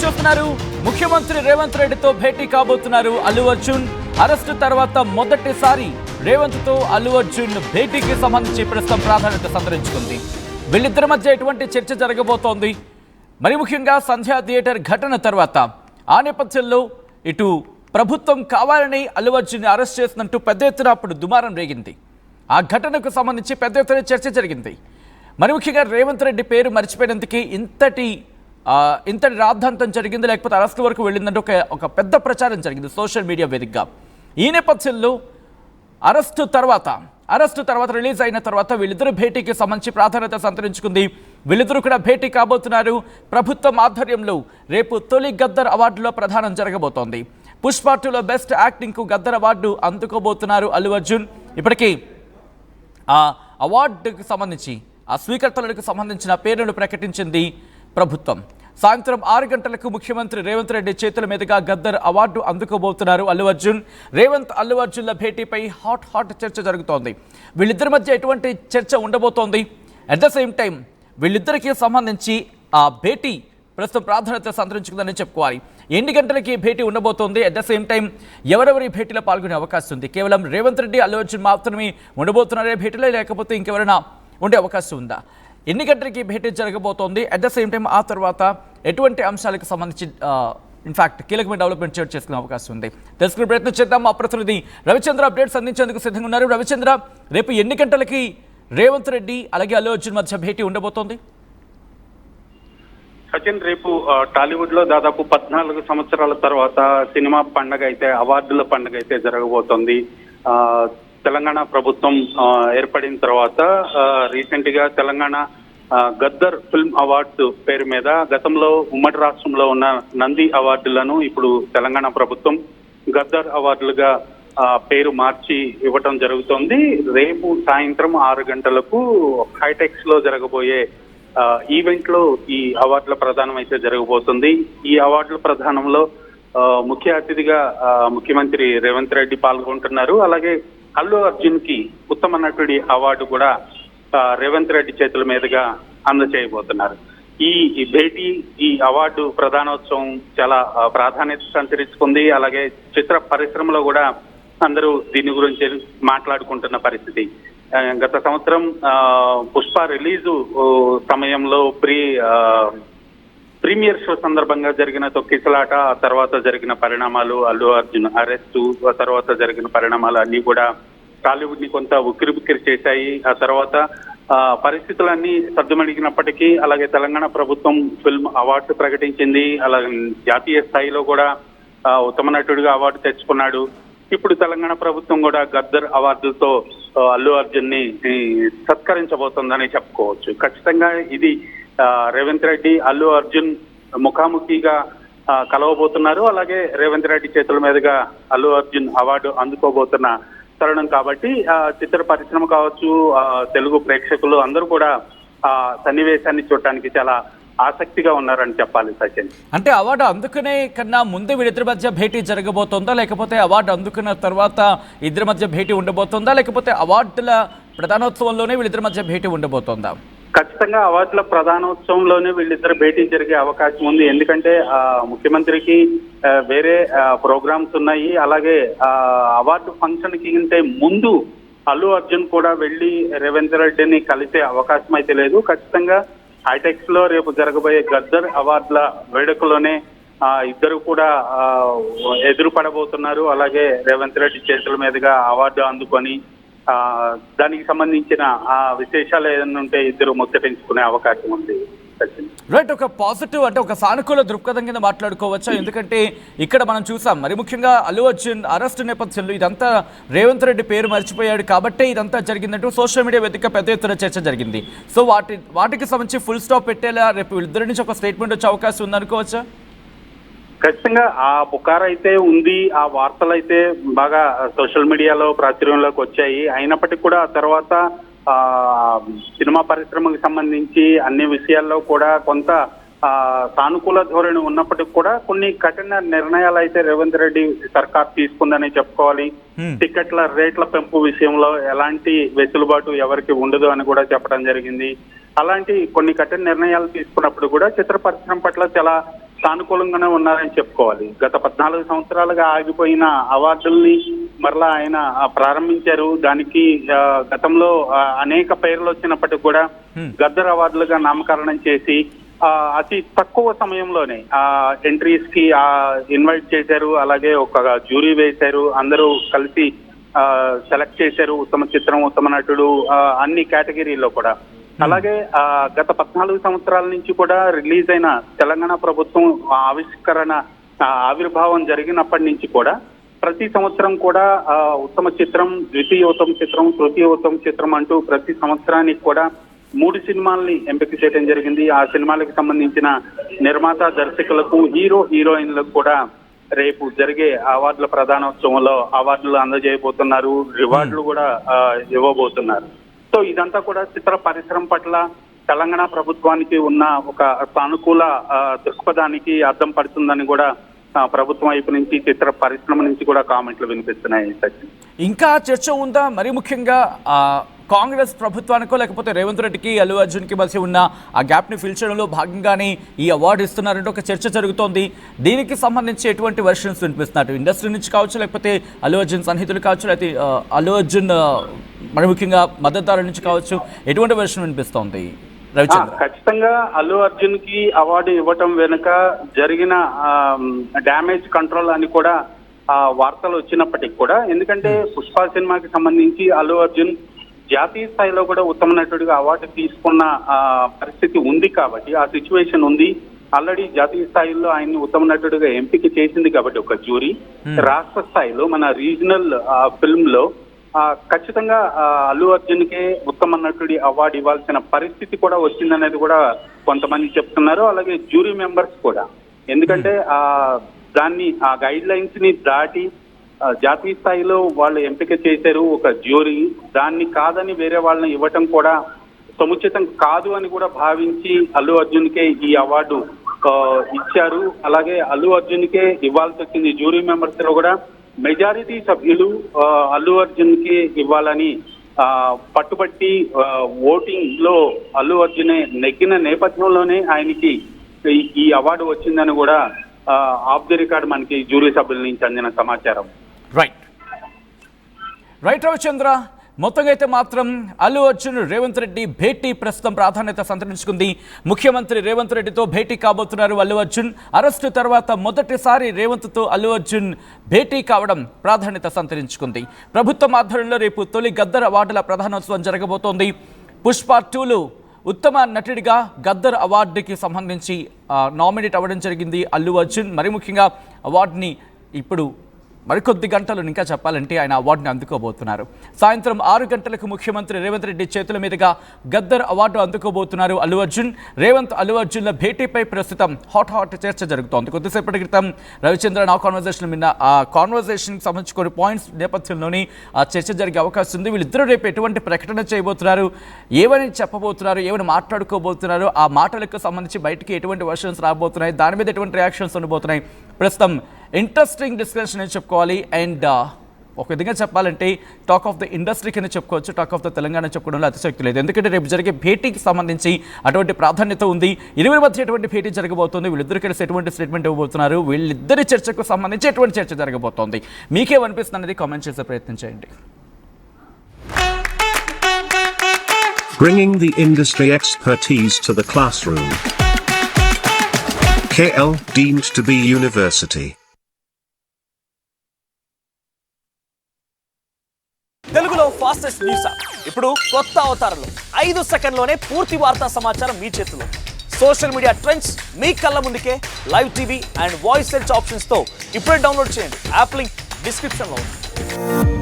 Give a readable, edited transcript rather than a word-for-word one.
చూస్తున్నారు. ముఖ్యమంత్రి రేవంత్ రెడ్డితో భేటీ కాబోతున్నారు అల్లు అర్జున్. అరెస్టు తర్వాత మొదటిసారి రేవంత్ తో అల్లు అర్జున్ భేటీకి సంబంధించి ప్రస్తుతం ప్రాధాన్యత సంతరించుకుంది. వీళ్ళిద్దరి మధ్య ఎటువంటి చర్చ జరగబోతోంది? మరి ముఖ్యంగా సంధ్యా థియేటర్ ఘటన తర్వాత ఆ నేపథ్యంలో ఇటు ప్రభుత్వం కావాలని అల్లు అర్జున్ అరెస్ట్ చేసినట్టు పెద్ద ఎత్తున అప్పుడు దుమారం రేగింది. ఆ ఘటనకు సంబంధించి పెద్ద ఎత్తున చర్చ జరిగింది. మరి ముఖ్యంగా రేవంత్ రెడ్డి పేరు మర్చిపోయినందుకు ఇంతటి రాద్ధాంతం జరిగింది, లేకపోతే అరెస్ట్ వరకు వెళ్ళిందంటే ఒక పెద్ద ప్రచారం జరిగింది సోషల్ మీడియా వేదికగా. ఈ నేపథ్యంలో అరెస్టు తర్వాత రిలీజ్ అయిన తర్వాత వీళ్ళిద్దరు భేటీకి సంబంధించి ప్రాధాన్యత సంతరించుకుంది. వీళ్ళిద్దరూ కూడా భేటీ కాబోతున్నారు. ప్రభుత్వం ఆధ్వర్యంలో రేపు తొలి గద్దర్ అవార్డులో ప్రదానం జరగబోతోంది. పుష్ప 2లో బెస్ట్ యాక్టింగ్కు గద్దర్ అవార్డు అందుకోబోతున్నారు అల్లు అర్జున్. ఇప్పటికీ ఆ అవార్డుకు సంబంధించి ఆ స్వీకర్తలకు సంబంధించిన పేర్లను ప్రకటించింది ప్రభుత్వం. సాయంత్రం 6 గంటలకు ముఖ్యమంత్రి రేవంత్ రెడ్డి చేతుల మీదుగా గద్దర్ అవార్డు అందుకోబోతున్నారు అల్లు అర్జున్. అల్లు అర్జున్ల భేటీపై హాట్ చర్చ జరుగుతోంది. వీళ్ళిద్దరి మధ్య ఎటువంటి చర్చ ఉండబోతోంది? అట్ ద సేమ్ టైం వీళ్ళిద్దరికీ సంబంధించి ఆ భేటీ ప్రస్తుతం ప్రాధాన్యత సంతరించుకుందని చెప్పుకోవాలి. ఎన్ని గంటలకి భేటీ ఉండబోతోంది? అట్ ద సేమ్ టైం ఎవరెవరి భేటీలో పాల్గొనే అవకాశం ఉంది? కేవలం రేవంత్ రెడ్డి అల్లు అర్జున్ మాత్రమే ఉండబోతున్నారే భేటీలో, లేకపోతే ఇంకెవరైనా ఉండే అవకాశం ఉందా? ఎన్ని గంటలకి భేటీ జరగబోతోంది? అట్ ద సేమ్ టైం ఆ తర్వాత ఎటువంటి అంశాలకు సంబంధించి ఇన్ఫాక్ట్ కీలకమైన డెవలప్మెంట్ చేసుకునే అవకాశం ఉంది? తెలుసుకునే ప్రయత్నం చేద్దాం. మా ప్రతినిధి రవిచంద్ర అప్డేట్స్ అందించేందుకు సిద్ధంగా ఉన్నారు. రవిచంద్ర, రేపు ఎన్ని గంటలకి రేవంత్ రెడ్డి అలాగే అల్లు అర్జున్ మధ్య భేటీ ఉండబోతోంది? సచిన్, రేపు టాలీవుడ్ లో దాదాపు 14 సంవత్సరాల తర్వాత సినిమా పండగ అయితే, అవార్డుల పండగ అయితే జరగబోతోంది. తెలంగాణ ప్రభుత్వం ఏర్పడిన తర్వాత రీసెంట్ గా తెలంగాణ గద్దర్ ఫిల్మ్ అవార్డ్స్ పేరు మీద గతంలో ఉమ్మడి రాష్ట్రంలో ఉన్న నంది అవార్డులను ఇప్పుడు తెలంగాణ ప్రభుత్వం గద్దర్ అవార్డులుగా పేరు మార్చి ఇవ్వటం జరుగుతోంది. రేపు సాయంత్రం 6 గంటలకు హైటెక్స్ లో జరగబోయే ఈవెంట్ లో ఈ అవార్డుల ప్రదానం అయితే జరగబోతుంది. ఈ అవార్డుల ప్రదానంలో ముఖ్య అతిథిగా ముఖ్యమంత్రి రేవంత్ రెడ్డి పాల్గొంటున్నారు. అలాగే అల్లు అర్జున్ కి ఉత్తమ నటుడి అవార్డు కూడా రేవంత్ రెడ్డి చేతుల మీదుగా అందజేయబోతున్నారు. ఈ భేటీ, ఈ అవార్డు ప్రధానోత్సవం చాలా ప్రాధాన్యత సంతరించుకుంది. అలాగే చిత్ర పరిశ్రమలో కూడా అందరూ దీని గురించి మాట్లాడుకుంటున్న పరిస్థితి. గత సంవత్సరం పుష్ప రిలీజు సమయంలో ప్రీమియర్ షో సందర్భంగా జరిగిన తొక్కిసలాట, ఆ తర్వాత జరిగిన పరిణామాలు, అల్లు అర్జున్ అరెస్టు, ఆ తర్వాత జరిగిన పరిణామాలు అన్ని కూడా టాలీవుడ్ ని కొంత ఉక్కిరిబిక్కిరి చేశాయి. ఆ తర్వాత పరిస్థితులన్నీ సద్దుమణిగినప్పటికీ అలాగే తెలంగాణ ప్రభుత్వం ఫిల్మ్ అవార్డు ప్రకటించింది. అలాగే జాతీయ స్థాయిలో కూడా ఉత్తమ నటుడిగా అవార్డు తెచ్చుకున్నాడు. ఇప్పుడు తెలంగాణ ప్రభుత్వం కూడా గద్దర్ అవార్డులతో అల్లు అర్జున్ ని సత్కరించబోతోందని చెప్పుకోవచ్చు. ఖచ్చితంగా ఇది రేవంత్ రెడ్డి అల్లు అర్జున్ ముఖాముఖిగా కలవబోతున్నారు. అలాగే రేవంత్ రెడ్డి చేతుల మీదుగా అల్లు అర్జున్ అవార్డు అందుకోబోతున్న తరుణం కాబట్టి చిత్ర పరిశ్రమ కావచ్చు, తెలుగు ప్రేక్షకులు అందరూ కూడా ఆ సన్నివేశాన్ని చూడటానికి చాలా ఆసక్తిగా ఉన్నారని చెప్పాలి సచిన్. అంటే అవార్డు అందుకునే కన్నా ముందు వీళ్ళిద్దరి మధ్య భేటీ జరగబోతోందా, లేకపోతే అవార్డు అందుకున్న తర్వాత ఇద్దరి మధ్య భేటీ ఉండబోతోందా, లేకపోతే అవార్డుల ప్రధానోత్సవంలోనే వీళ్ళిద్దరి మధ్య భేటీ ఉండబోతోందా? ఖచ్చితంగా అవార్డుల ప్రధానోత్సవంలోనే వీళ్ళిద్దరు భేటీ జరిగే అవకాశం ఉంది. ఎందుకంటే ముఖ్యమంత్రికి వేరే ప్రోగ్రామ్స్ ఉన్నాయి. అలాగే అవార్డు ఫంక్షన్ కి ముందు అల్లు అర్జున్ కూడా వెళ్లి రేవంత్ రెడ్డిని కలిసే అవకాశం అయితే లేదు. ఖచ్చితంగా హైటెక్స్ లో రేపు జరగబోయే గద్దర్ అవార్డుల వేడుకలోనే ఇద్దరు కూడా ఎదురు పడబోతున్నారు. అలాగే రేవంత్ రెడ్డి చేతుల మీదుగా అవార్డు అందుకొని దానికి సంబంధించిన విశేషాలు ఏదైనా ఉంటే ఇద్దరు ముచ్చటించుకునే అవకాశం ఉంది. రైట్, ఒక పాజిటివ్ అంటే ఒక సానుకూల దృక్పథం కింద మాట్లాడుకోవచ్చా? ఎందుకంటే ఇక్కడ మనం చూసాం, మరి ముఖ్యంగా అల్లు అర్జున్ అరెస్ట్ నేపథ్యంలో ఇదంతా రేవంత్ రెడ్డి పేరు మర్చిపోయాడు కాబట్టే ఇదంతా జరిగిందంటూ సోషల్ మీడియా వేదిక పెద్ద ఎత్తున చర్చ జరిగింది. సో వాటికి సంబంధించి ఫుల్ స్టాప్ పెట్టేలా రేపు వీళ్ళిద్దరి నుంచి ఒక స్టేట్మెంట్ వచ్చే అవకాశం ఉందనుకోవచ్చా? ఖచ్చితంగా ఆ పుకార్ అయితే ఉంది. ఆ వార్తలు అయితే బాగా సోషల్ మీడియాలో ప్రాచుర్యంలోకి వచ్చాయి. అయినప్పటికీ కూడా ఆ తర్వాత సినిమా పరిశ్రమకు సంబంధించి అన్ని విషయాల్లో కూడా కొంత సానుకూల ధోరణి ఉన్నప్పటికీ కూడా కొన్ని కఠిన నిర్ణయాలు అయితే రేవంత్ రెడ్డి సర్కార్ తీసుకుందని చెప్పుకోవాలి. టికెట్ల రేట్ల పెంపు విషయంలో ఎలాంటి వెసులుబాటు ఎవరికి ఉండదు అని కూడా చెప్పడం జరిగింది. అలాంటి కొన్ని కఠిన నిర్ణయాలు తీసుకున్నప్పుడు కూడా చిత్ర పరిశ్రమ పట్ల చాలా సానుకూలంగానే ఉన్నారని చెప్పుకోవాలి. గత 14 సంవత్సరాలుగా ఆగిపోయిన అవార్డుల్ని మరలా ఆయన ప్రారంభించారు. దానికి గతంలో అనేక పేర్లు వచ్చినప్పటికీ కూడా గద్దర్ అవార్డులుగా నామకరణం చేసి అతి తక్కువ సమయంలోనే ఎంట్రీస్ కి ఇన్వైట్ చేశారు. అలాగే ఒక జ్యూరీ వేశారు. అందరూ కలిసి సెలెక్ట్ చేశారు. ఉత్తమ చిత్రం, ఉత్తమ నటుడు, అన్ని కేటగిరీల్లో కూడా. అలాగే గత 14 సంవత్సరాల నుంచి కూడా రిలీజ్ అయిన తెలంగాణ ప్రభుత్వం ఆవిర్భావం జరిగినప్పటి నుంచి కూడా ప్రతి సంవత్సరం కూడా ఉత్తమ చిత్రం, ద్వితీయ ఉత్తమ చిత్రం, తృతీయ ఉత్తమ చిత్రం అంటూ ప్రతి సంవత్సరానికి కూడా 3 సినిమాల్ని ఎంపిక చేయడం జరిగింది. ఆ సినిమాలకు సంబంధించిన నిర్మాత, దర్శకులకు, హీరోయిన్లకు కూడా రేపు జరిగే అవార్డుల ప్రధానోత్సవంలో అవార్డులు అందజేయబోతున్నారు. రివార్డులు కూడా ఇవ్వబోతున్నారు. సో ఇదంతా కూడా చిత్ర పరిశ్రమ పట్ల తెలంగాణ ప్రభుత్వానికి ఉన్న ఒక సానుకూల దృక్పథానికి అర్థం పడుతుందని కూడా ప్రభుత్వం వైపు నుంచి, చిత్ర పరిశ్రమ నుంచి కూడా కామెంట్లు వినిపిస్తున్నాయి. ఇంకా చర్చ ఉందా? మరి ముఖ్యంగా కాంగ్రెస్ ప్రభుత్వానికో లేకపోతే రేవంత్ రెడ్డికి, అల్లు అర్జున్కి మధ్య ఉన్న ఆ గ్యాప్ని ఫిల్ చేయడంలో భాగంగానే ఈ అవార్డు ఇస్తున్నారంటే ఒక చర్చ జరుగుతోంది. దీనికి సంబంధించి ఎటువంటి వెర్షన్స్ వినిపిస్తున్నారు? ఇండస్ట్రీ నుంచి కావచ్చు, లేకపోతే అల్లు అర్జున్ సన్నిహితులు కావచ్చు, లేకపోతే అల్లు అర్జున్ మరి ముఖ్యంగా మద్దతుదారుల నుంచి కావచ్చు, ఎటువంటి వెర్షన్ వినిపిస్తోంది? ఖచ్చితంగా అల్లు అర్జున్ కి అవార్డు ఇవ్వటం వెనుక జరిగిన డ్యామేజ్ కంట్రోల్ అని కూడా వార్తలు వచ్చినప్పటికీ కూడా, ఎందుకంటే పుష్ప సినిమాకి సంబంధించి అల్లు అర్జున్ జాతీయ స్థాయిలో కూడా ఉత్తమ నటుడిగా అవార్డు తీసుకున్న పరిస్థితి ఉంది కాబట్టి, ఆ సిచ్యువేషన్ ఉంది. ఆల్రెడీ జాతీయ స్థాయిలో ఆయన్ని ఉత్తమ నటుడిగా ఎంపిక చేసింది కాబట్టి ఒక జ్యూరీ, రాష్ట్ర స్థాయిలో మన రీజనల్ ఫిల్మ్ లో ఖచ్చితంగా అల్లు అర్జున్ కే ఉత్తమ నటుడి అవార్డు ఇవ్వాల్సిన పరిస్థితి కూడా వచ్చిందనేది కూడా కొంతమంది చెప్తున్నారు. అలాగే జ్యూరీ మెంబర్స్ కూడా, ఎందుకంటే ఆ గైడ్ లైన్స్ ని దాటి జాతీయ స్థాయిలో వాళ్ళు ఎంపిక చేశారు ఒక జ్యూరీ. దాన్ని కాదని వేరే వాళ్ళని ఇవ్వటం కూడా సముచితం కాదు అని కూడా భావించి అల్లు అర్జున్ కే ఈ అవార్డు ఇచ్చారు. అలాగే అల్లు అర్జున్ కే ఇవ్వాల్సి వచ్చింది. జ్యూరీ మెంబర్స్ లో కూడా మెజారిటీ సభ్యులు అల్లు అర్జున్ కి ఇవ్వాలని పట్టుబట్టి ఓటింగ్ లో అల్లు అర్జున్ నెగ్గిన నేపథ్యంలోనే ఆయనకి ఈ అవార్డు వచ్చిందని కూడా ఆఫ్ ది రికార్డ్ మనకి జ్యూరీ సభ్యుల నుంచి అందిన సమాచారం. రైట్ రవిచంద్ర, మొత్తంగా అయితే మాత్రం అల్లు అర్జున్ రేవంత్ రెడ్డి భేటీ ప్రస్తుతం ప్రాధాన్యత సంతరించుకుంది. ముఖ్యమంత్రి రేవంత్ రెడ్డితో భేటీ కాబోతున్నారు అల్లు అర్జున్. అరెస్టు తర్వాత మొదటిసారి రేవంత్తో అల్లు అర్జున్ భేటీ కావడం ప్రాధాన్యత సంతరించుకుంది. ప్రభుత్వం ఆధ్వర్యంలో రేపు తొలి గద్దర్ అవార్డుల ప్రధానోత్సవం జరగబోతోంది. పుష్ప 2లో ఉత్తమ నటుడిగా గద్దర్ అవార్డుకి సంబంధించి నామినేట్ అవ్వడం జరిగింది అల్లు అర్జున్. మరి ముఖ్యంగా అవార్డుని ఇప్పుడు మరికొద్ది గంటలు ఇంకా చెప్పాలంటే ఆయన అవార్డుని అందుకోబోతున్నారు. సాయంత్రం 6 గంటలకు ముఖ్యమంత్రి రేవంత్ రెడ్డి చేతుల మీదుగా గద్దర్ అవార్డు అందుకోబోతున్నారు అల్లు అర్జున్. అల్లు అర్జున్ల భేటీపై ప్రస్తుతం హాట్ చర్చ జరుగుతోంది. కొద్దిసేపటి క్రితం రవిచంద్ర నా కాన్వర్జేషన్ విన్న ఆ కాన్వర్జేషన్కి సంబంధించి కొన్ని పాయింట్స్ నేపథ్యంలోని ఆ చర్చ జరిగే అవకాశం ఉంది. వీళ్ళిద్దరూ రేపు ఎటువంటి ప్రకటన చేయబోతున్నారు, ఏమని చెప్పబోతున్నారు, ఏమని మాట్లాడుకోబోతున్నారు, ఆ మాటలకు సంబంధించి బయటికి ఎటువంటి వర్షన్స్ రాబోతున్నాయి, దాని మీద ఎటువంటి రియాక్షన్స్ ఉండబోతున్నాయి, ప్రస్తుతం ఇంట్రెస్టింగ్ డిస్కషన్ అని చెప్పుకోవాలి. అండ్ ఒక విధంగా చెప్పాలంటే టాక్ ఆఫ్ ద ఇండస్ట్రీ కింద చెప్పుకోవచ్చు, టాక్ ఆఫ్ ద తెలంగాణ చెప్పుకోవడంలో అతిశక్తి లేదు. ఎందుకంటే రేపు జరిగే భేటీకి సంబంధించి అటువంటి ప్రాధాన్యత ఉంది. ఇరువురి మధ్య ఎటువంటి భేటీ జరగబోతోంది, వీళ్ళిద్దరు కలిసి ఎటువంటి స్టేట్మెంట్ ఇవ్వబోతున్నారు, వీళ్ళిద్దరి చర్చకు సంబంధించి ఎటువంటి చర్చ జరగబోతోంది, మీకేమనిపిస్తుంది అనేది కామెంట్ చేసే ప్రయత్నం చేయండి. Bringing the industry expertise to the classroom. KL deemed to be university. తెలుగులో ఫాస్టెస్ట్ న్యూస్ యాప్ ఇప్పుడు కొత్త అవతారంలో 5 సెకండ్లోనే పూర్తి వార్తా సమాచారం మీ చేతిలో. సోషల్ మీడియా ట్రెండ్స్ మీ కళ్ళ ముందుకే live TV and voice search ఆప్షన్స్తో ఇప్పుడే డౌన్లోడ్ చేయండి. యాప్ లింక్ డిస్క్రిప్షన్లో ఉంది.